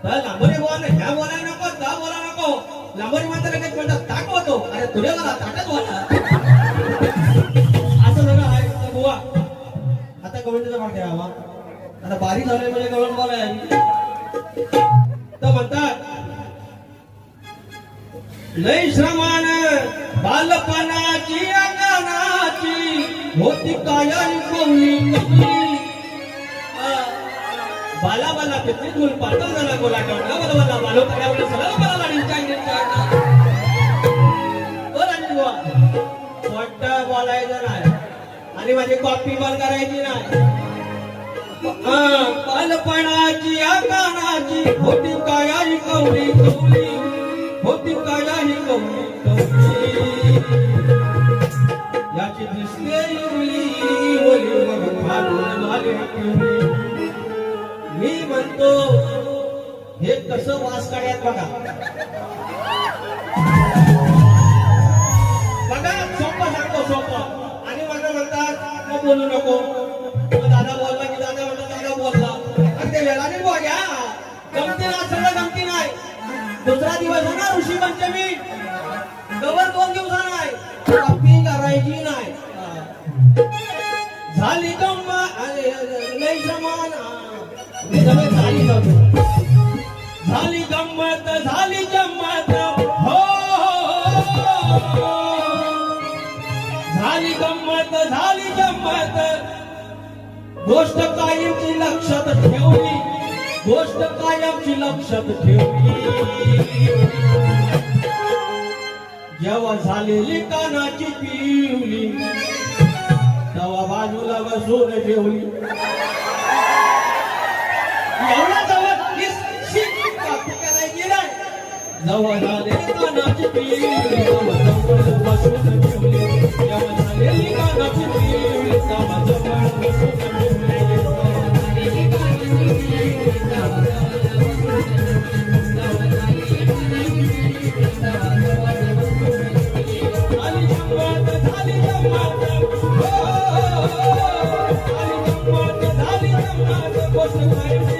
लांबोरी बोला ह्या बोलायला नको दा बोला नको लांबोरी मात्र लगेच म्हणतात ताटवतो अरे तुझ्या मला ताटच बोला असं सगळं आहे बुवा आता गवंडीचा भाग घ्यावा आता बारीक झाले म्हणजे गवंड बोलाय तर म्हणतात लय श्रमान बालपणाची अंगणाची होती कायाली कोवली बाला बाला किती दूर पातळ झाला गोला ठेवला मला मला बालो करावलं सगळं मला लाडींच्या इंग्लिशच्या ओ राणी बुवा मोठं बोलायचं नाही आणि माझी कॉपी बंद करायची नाही बालपणाची अंगणाची होती कायाली कोवली कोवली होती कायाली कोवली कोवली याची दिसते उली ओली मग घालून घाली मी म्हणतो हे कसं वास काढ्यात बघा बघा सोपं सांगतो सोपं आणि मला म्हणतात मग बोलू नको दादा बोलला की दादा म्हणतात दादा बोलला आणि ते वेळाने बोल्या गमती ना सगळं गमती नाही दुसरा दिवस आहे ना ऋषी पंचमी गवर 2 दिवसानं आहे कॉपी करायची नाही झाली गम्मा लय समान झाली गंमत झाली जम्मत हो झाली गंमत झाली जम्मत गोष्ट कायमची लक्षात ठेवली गोष्ट कायमची लक्षात ठेवली जेव्हा झालेली कानाची पिवली तेव्हा बाजूला बसून ठेवली एवढा जवळ करायची नाही जवळ झाले कानाची पिवली बसून ठेवली जेव्हा झालेली कानाची पिवली तेव्हा जवळ बसून ठेवली झाली जमात झाली जमात हो झाली जमात झाली जमात गोष्ट